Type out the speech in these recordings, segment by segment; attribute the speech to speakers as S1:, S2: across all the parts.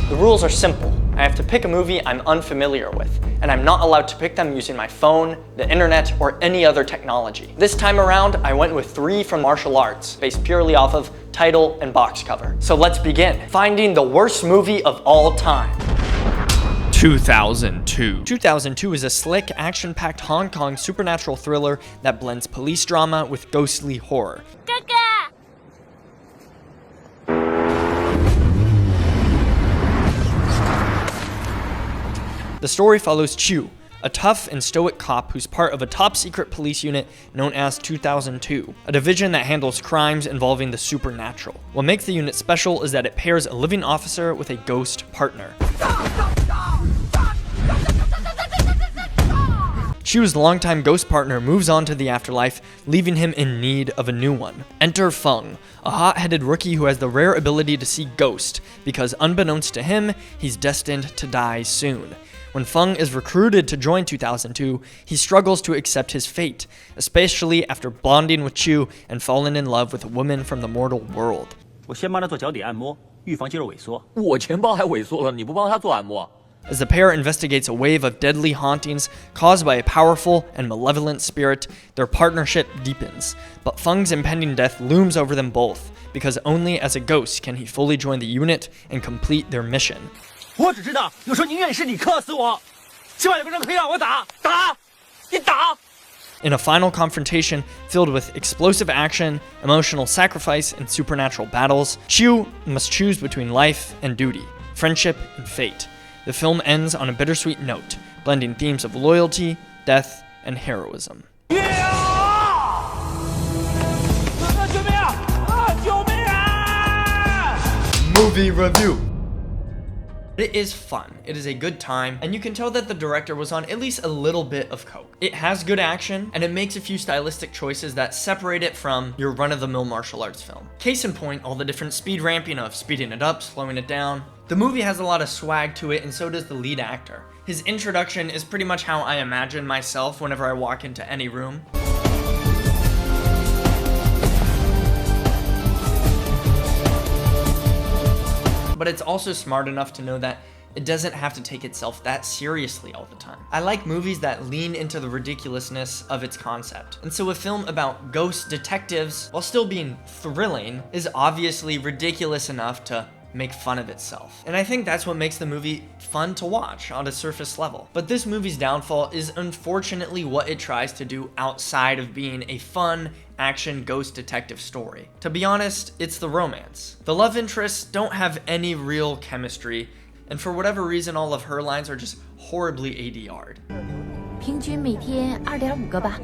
S1: The rules are simple. I have to pick a movie I'm unfamiliar with, and I'm not allowed to pick them using my phone, the internet, or any other technology. This time around, I went with 3 from martial arts, based purely off of title and box cover. So let's begin. Finding the worst movie of all time. 2002. 2002 is a slick, action-packed Hong Kong supernatural thriller that blends police drama with ghostly horror. The story follows Chu, a tough and stoic cop who's part of a top-secret police unit known as 2002, a division that handles crimes involving the supernatural. What makes the unit special is that it pairs a living officer with a ghost partner. Chu's longtime ghost partner moves on to the afterlife, leaving him in need of a new one. Enter Feng, a hot-headed rookie who has the rare ability to see ghosts, because unbeknownst to him, he's destined to die soon. When Feng is recruited to join 2002, he struggles to accept his fate, especially after bonding with Chu and falling in love with a woman from the mortal world.
S2: 我先帮他做脚底按摩，预防肌肉萎缩。
S3: 我钱包还萎缩了，你不帮他做按摩？
S1: As the pair investigates a wave of deadly hauntings caused by a powerful and malevolent spirit, their partnership deepens. But Feng's impending death looms over them both, because only as a ghost can he fully join the unit and complete their mission.
S2: 我只知道，有时候宁愿是你克死我，起码有个人可以让我打，你打。
S1: In a final confrontation filled with explosive action, emotional sacrifice, and supernatural battles, Chu must choose between life and duty, friendship and fate. The film ends on a bittersweet note, blending themes of loyalty, death, and heroism. Movie review. It is fun, it is a good time, and you can tell that the director was on at least a little bit of coke. It has good action, and it makes a few stylistic choices that separate it from your run-of-the-mill martial arts film. Case in point, all the different speed ramping of speeding it up, slowing it down. The movie has a lot of swag to it, and so does the lead actor. His introduction is pretty much how I imagine myself whenever I walk into any room. But it's also smart enough to know that it doesn't have to take itself that seriously all the time. I like movies that lean into the ridiculousness of its concept. And so a film about ghost detectives, while still being thrilling, is obviously ridiculous enough to make fun of itself. And I think that's what makes the movie fun to watch on a surface level. But this movie's downfall is unfortunately what it tries to do outside of being a fun action ghost detective story. To be honest, it's the romance. The love interests don't have any real chemistry, and for whatever reason, all of her lines are just horribly ADR'd.
S4: 平均每天2.5个吧。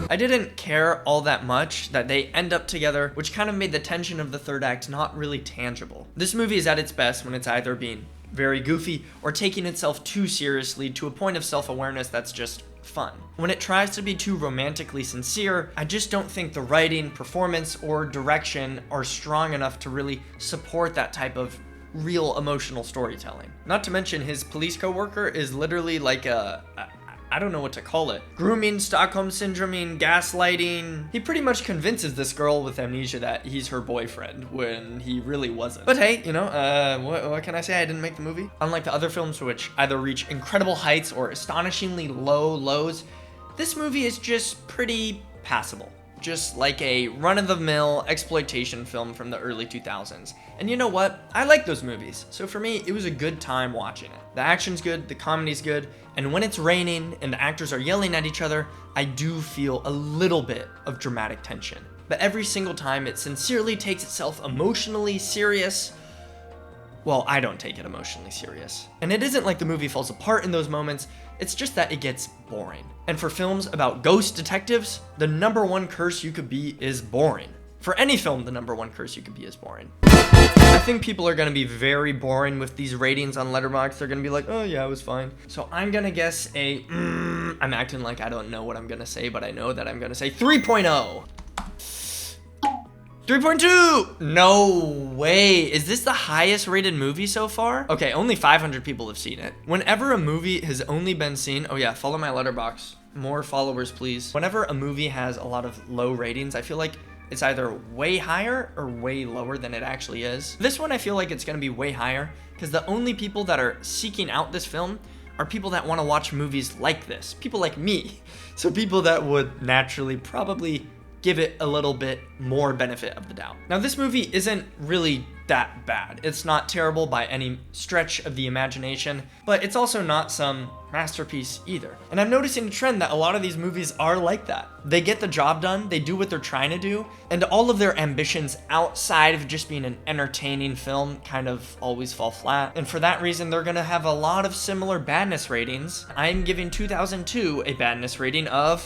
S1: I didn't care all that much that they end up together, which kind of made the tension of the third act not really tangible. This movie is at its best when it's either being very goofy or taking itself too seriously to a point of self-awareness that's just fun. When it tries to be too romantically sincere, I just don't think the writing, performance, or direction are strong enough to really support that type of real emotional storytelling. Not to mention his police coworker is literally like I don't know what to call it. Grooming, Stockholm syndroming, gaslighting. He pretty much convinces this girl with amnesia that he's her boyfriend when he really wasn't. But hey, you know, what can I say? I didn't make the movie. Unlike the other films which either reach incredible heights or astonishingly low lows, this movie is just pretty passable. Just like a run-of-the-mill exploitation film from the early 2000s. And you know what? I like those movies. So for me, it was a good time watching it. The action's good, the comedy's good, and when it's raining and the actors are yelling at each other, I do feel a little bit of dramatic tension. But every single time it sincerely takes itself emotionally serious, well, I don't take it emotionally serious. And it isn't like the movie falls apart in those moments, it's just that it gets boring. And for films about ghost detectives, the #1 curse you could be is boring. For any film, the #1 curse you could be is boring. I think people are gonna be very boring with these ratings on Letterboxd. They're gonna be like, oh yeah, it was fine. So I'm gonna guess I'm acting like I don't know what I'm gonna say, but I know that I'm gonna say 3.0. 3.2! No way. Is this the highest rated movie so far? Okay, only 500 people have seen it. Whenever a movie has only been seen, oh yeah, follow my Letterboxd. More followers, please. Whenever a movie has a lot of low ratings, I feel like it's either way higher or way lower than it actually is. This one I feel like it's gonna be way higher because the only people that are seeking out this film are people that want to watch movies like this. People like me. So people that would naturally probably give it a little bit more benefit of the doubt. Now this movie isn't really that bad. It's not terrible by any stretch of the imagination, but it's also not some masterpiece either. And I'm noticing a trend that a lot of these movies are like that. They get the job done, they do what they're trying to do, and all of their ambitions outside of just being an entertaining film kind of always fall flat. And for that reason, they're gonna have a lot of similar badness ratings. I'm giving 2002 a badness rating of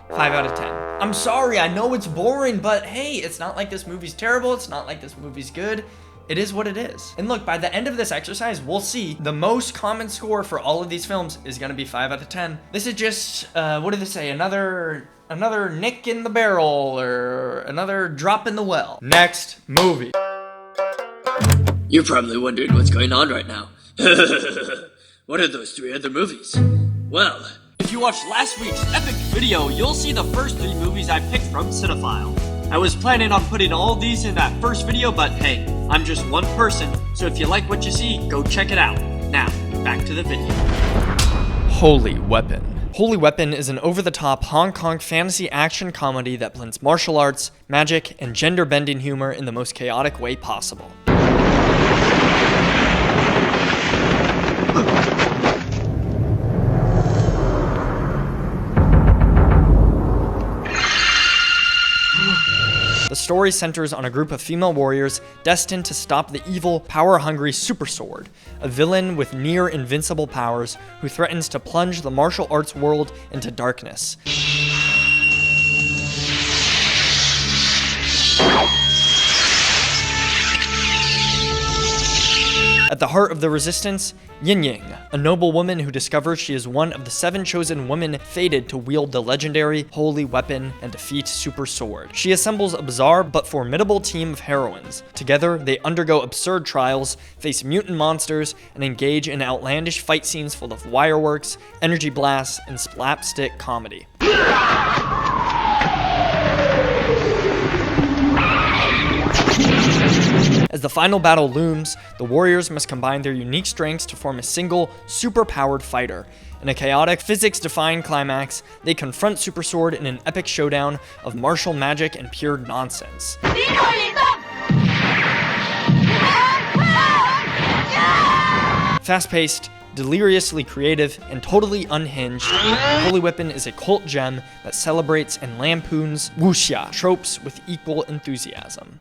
S1: 5 out of 10. I'm sorry, I know it's boring, but hey, it's not like this movie's terrible, it's not like this movie's good. It is what it is. And look, by the end of this exercise, we'll see the most common score for all of these films is gonna be 5 out of 10. This is just, what do they say, another nick in the barrel or another drop in the well. Next movie.
S5: You're probably wondering what's going on right now. What are those 3 other movies? Well, if you watched last week's epic video, you'll see the first 3 movies I picked from Cinephile. I was planning on putting all these in that first video, but hey, I'm just one person, so if you like what you see, go check it out. Now, back to the video.
S1: Holy Weapon. Holy Weapon is an over-the-top Hong Kong fantasy action comedy that blends martial arts, magic, and gender-bending humor in the most chaotic way possible. The story centers on a group of female warriors destined to stop the evil, power-hungry Super Sword, a villain with near-invincible powers who threatens to plunge the martial arts world into darkness. At the heart of the resistance, Yin Ying, a noble woman who discovers she is one of the 7 chosen women fated to wield the legendary Holy Weapon and defeat Super Sword. She assembles a bizarre but formidable team of heroines. Together, they undergo absurd trials, face mutant monsters, and engage in outlandish fight scenes full of wireworks, energy blasts, and slapstick comedy. As the final battle looms, the warriors must combine their unique strengths to form a single, super-powered fighter. In a chaotic, physics-defying climax, they confront Super Sword in an epic showdown of martial magic and pure nonsense. Fast-paced, deliriously creative, and totally unhinged, Holy Weapon is a cult gem that celebrates and lampoons wuxia tropes with equal enthusiasm.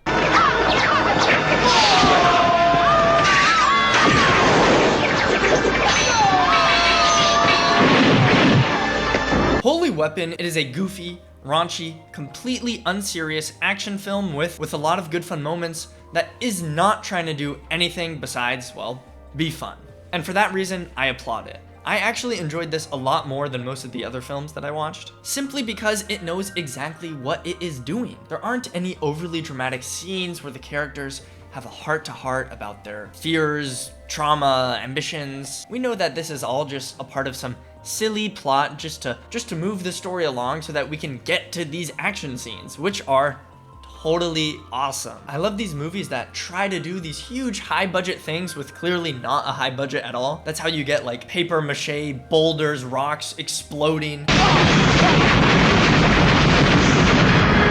S1: Holy Weapon, it is a goofy, raunchy, completely unserious action film with a lot of good fun moments that is not trying to do anything besides, well, be fun. And for that reason, I applaud it. I actually enjoyed this a lot more than most of the other films that I watched, simply because it knows exactly what it is doing. There aren't any overly dramatic scenes where the characters have a heart-to-heart about their fears, trauma, ambitions. We know that this is all just a part of some silly plot just to move the story along so that we can get to these action scenes, which are totally awesome. I love these movies that try to do these huge high budget things with clearly not a high budget at all. That's how you get like paper mache boulders, rocks exploding.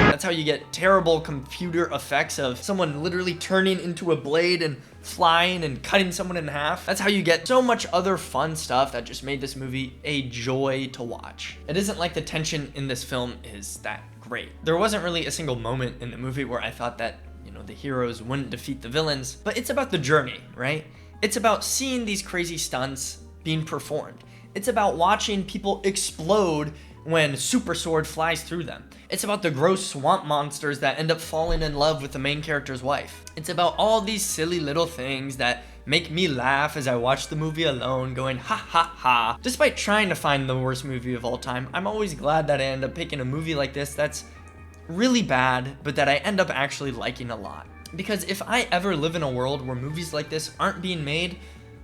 S1: That's how you get terrible computer effects of someone literally turning into a blade and flying and cutting someone in half. That's how you get so much other fun stuff that just made this movie a joy to watch. It isn't like the tension in this film is that great. There wasn't really a single moment in the movie where I thought that, the heroes wouldn't defeat the villains, but it's about the journey, right? It's about seeing these crazy stunts being performed. It's about watching people explode when Super Sword flies through them. It's about the gross swamp monsters that end up falling in love with the main character's wife. It's about all these silly little things that make me laugh as I watch the movie alone, going ha ha ha. Despite trying to find the worst movie of all time, I'm always glad that I end up picking a movie like this that's really bad, but that I end up actually liking a lot. Because if I ever live in a world where movies like this aren't being made,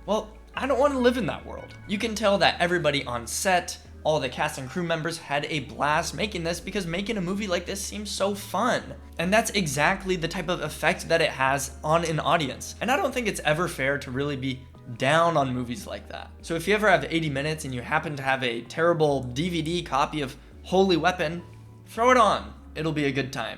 S1: well, I don't want to live in that world. You can tell that everybody on set all the cast and crew members had a blast making this because making a movie like this seems so fun. And that's exactly the type of effect that it has on an audience. And I don't think it's ever fair to really be down on movies like that. So if you ever have 80 minutes and you happen to have a terrible DVD copy of Holy Weapon, throw it on. It'll be a good time.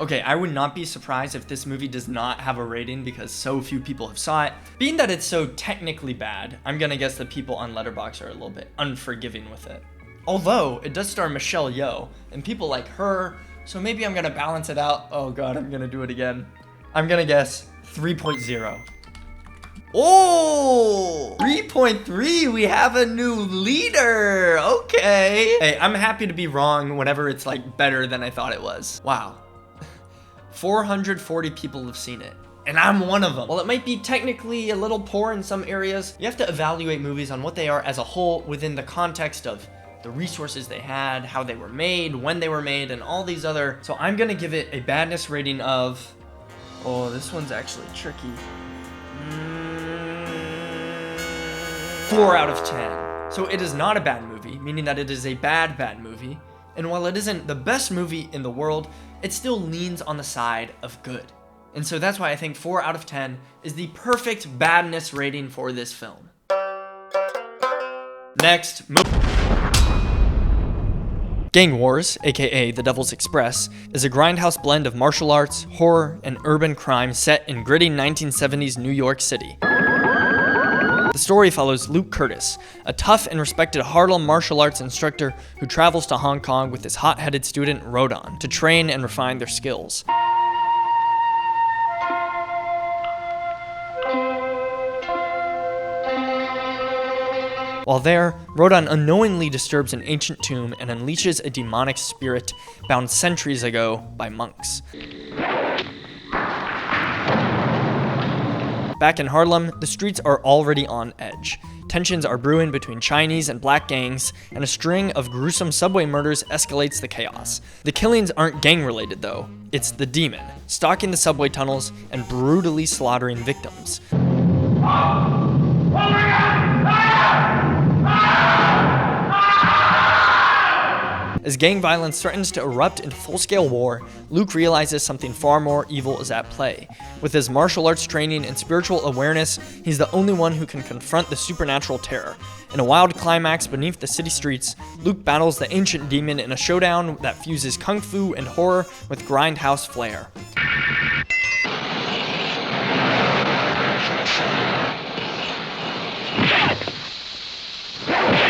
S1: Okay, I would not be surprised if this movie does not have a rating because so few people have saw it. Being that it's so technically bad, I'm gonna guess that people on Letterboxd are a little bit unforgiving with it. Although, it does star Michelle Yeoh, and people like her, so maybe I'm gonna balance it out. Oh god, I'm gonna do it again. I'm gonna guess 3.0. Oh, 3.3, we have a new leader. Okay. Hey, I'm happy to be wrong whenever it's like better than I thought it was. Wow. 440 people have seen it, and I'm one of them. While it might be technically a little poor in some areas, you have to evaluate movies on what they are as a whole within the context of the resources they had, how they were made, when they were made, and all these other. So I'm gonna give it a badness rating of, oh, this one's actually tricky. 4 out of 10. So it is not a bad movie, meaning that it is a bad movie. And while it isn't the best movie in the world, it still leans on the side of good. And so that's why I think 4 out of 10 is the perfect badness rating for this film. Next, Gang Wars, aka The Devil's Express, is a grindhouse blend of martial arts, horror, and urban crime set in gritty 1970s New York City. The story follows Luke Curtis, a tough and respected Harlem martial arts instructor who travels to Hong Kong with his hot-headed student Rodon to train and refine their skills. While there, Rodon unknowingly disturbs an ancient tomb and unleashes a demonic spirit bound centuries ago by monks. Back in Harlem, the streets are already on edge. Tensions are brewing between Chinese and black gangs, and a string of gruesome subway murders escalates the chaos. The killings aren't gang-related though. It's the demon, stalking the subway tunnels and brutally slaughtering victims. As gang violence threatens to erupt into full-scale war, Luke realizes something far more evil is at play. With his martial arts training and spiritual awareness, he's the only one who can confront the supernatural terror. In a wild climax beneath the city streets, Luke battles the ancient demon in a showdown that fuses kung fu and horror with grindhouse flair.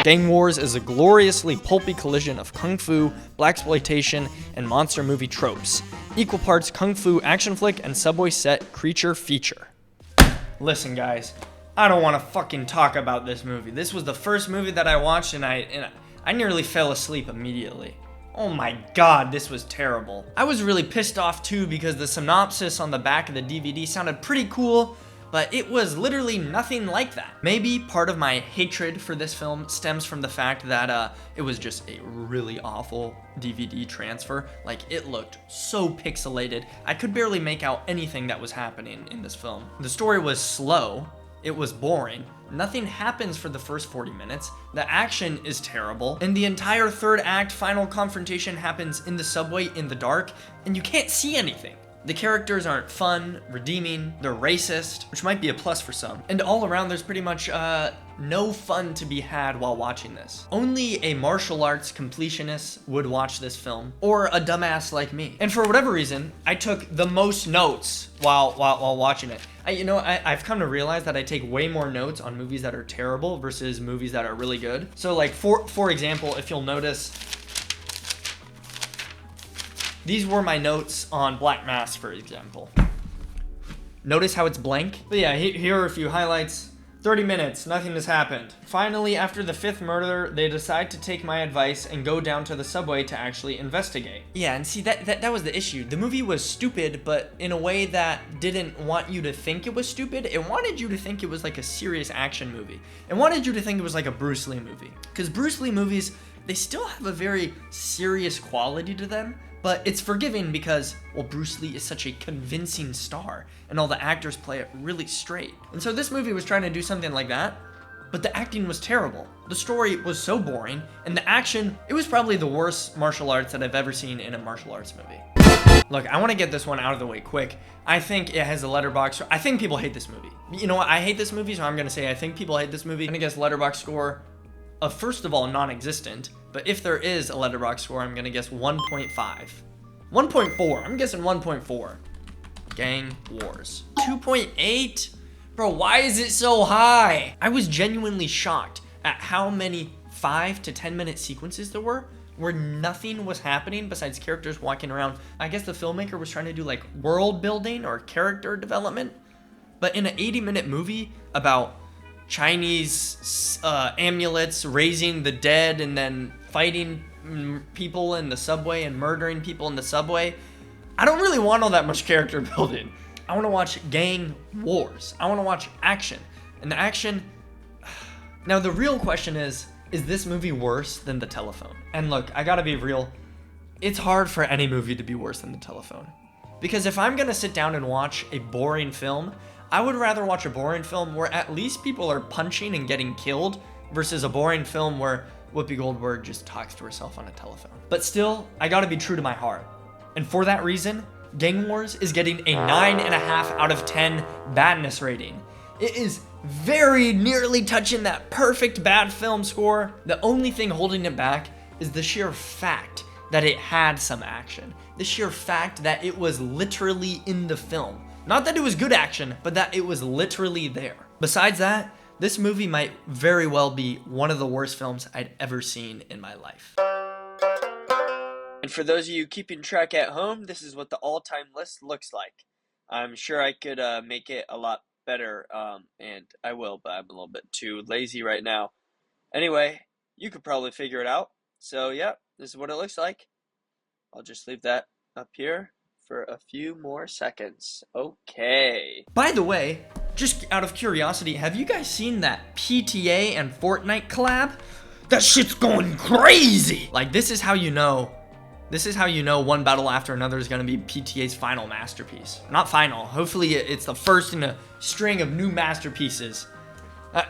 S1: Gang Wars is a gloriously pulpy collision of kung fu, blaxploitation, and monster movie tropes. Equal parts kung fu action flick and subway set creature feature. Listen guys, I don't want to fucking talk about this movie. This was the first movie that I watched and I nearly fell asleep immediately. Oh my god, this was terrible. I was really pissed off too because the synopsis on the back of the DVD sounded pretty cool, but it was literally nothing like that. Maybe part of my hatred for this film stems from the fact that it was just a really awful DVD transfer. Like, it looked so pixelated. I could barely make out anything that was happening in this film. The story was slow. It was boring. Nothing happens for the first 40 minutes. The action is terrible. And the entire third act final confrontation happens in the subway in the dark, and you can't see anything. The characters aren't fun, redeeming, they're racist, which might be a plus for some. And all around there's pretty much no fun to be had while watching this. Only a martial arts completionist would watch this film, or a dumbass like me. And for whatever reason, I took the most notes while watching it. I've come to realize that I take way more notes on movies that are terrible versus movies that are really good. So like, for example, if you'll notice, these were my notes on Black Mass, for example. Notice how it's blank? But yeah, here are a few highlights. 30 minutes, nothing has happened. Finally, after the 5th murder, they decide to take my advice and go down to the subway to actually investigate. Yeah, and see, that was the issue. The movie was stupid, but in a way that didn't want you to think it was stupid. It wanted you to think it was like a serious action movie. It wanted you to think it was like a Bruce Lee movie. Because Bruce Lee movies, they still have a very serious quality to them, but it's forgiving because, well, Bruce Lee is such a convincing star, and all the actors play it really straight. And so this movie was trying to do something like that, but the acting was terrible. The story was so boring, and the action, it was probably the worst martial arts that I've ever seen in a martial arts movie. Look, I want to get this one out of the way quick. I think it has a letterbox. I think people hate this movie. You know what? I hate this movie, so I'm going to say I think people hate this movie. I'm going to guess letterbox score of, first of all, non-existent. But if there is a letterbox score, I'm going to guess 1.5. 1.4. I'm guessing 1.4. Gang Wars. 2.8? Bro, why is it so high? I was genuinely shocked at how many 5 to 10 minute sequences there were where nothing was happening besides characters walking around. I guess the filmmaker was trying to do like world building or character development. But in an 80-minute movie about Chinese amulets raising the dead and then fighting people in the subway and murdering people in the subway, I don't really want all that much character building. I want to watch gang wars. I want to watch action. And the action... Now the real question is this movie worse than The Telephone? And look, I gotta be real. It's hard for any movie to be worse than The Telephone. Because if I'm gonna sit down and watch a boring film, I would rather watch a boring film where at least people are punching and getting killed versus a boring film where Whoopi Goldberg just talks to herself on a telephone. But still, I gotta be true to my heart. And for that reason, Gang Wars is getting a 9.5 out of 10 badness rating. It is very nearly touching that perfect bad film score. The only thing holding it back is the sheer fact that it had some action. The sheer fact that it was literally in the film. Not that it was good action, but that it was literally there. Besides that, this movie might very well be one of the worst films I'd ever seen in my life. And for those of you keeping track at home, this is what the all-time list looks like. I'm sure I could make it a lot better, and I will, but I'm a little bit too lazy right now. Anyway, you could probably figure it out. So yeah, this is what it looks like. I'll just leave that up here for a few more seconds. Okay. By the way, just out of curiosity, have you guys seen that PTA and Fortnite collab? That shit's going crazy! Like, this is how you know one battle after another is going to be PTA's final masterpiece. Not final. Hopefully it's the first in a string of new masterpieces.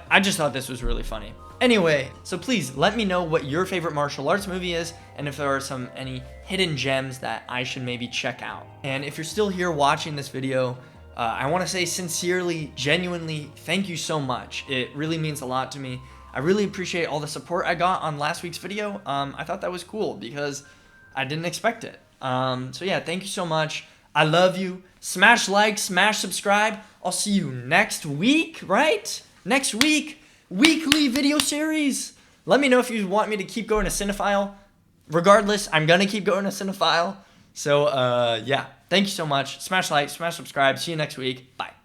S1: I just thought this was really funny. Anyway, so please let me know what your favorite martial arts movie is and if there are any hidden gems that I should maybe check out. And if you're still here watching this video, I want to say sincerely, genuinely, thank you so much. It really means a lot to me. I really appreciate all the support I got on last week's video. I thought that was cool because I didn't expect it. So yeah, thank you so much. I love you. Smash like, smash subscribe. I'll see you next week, right? Next week, weekly video series. Let me know if you want me to keep going to Cinephile. Regardless, I'm gonna keep going to Cinephile. So yeah, thank you so much. Smash like, smash subscribe. See you next week. Bye.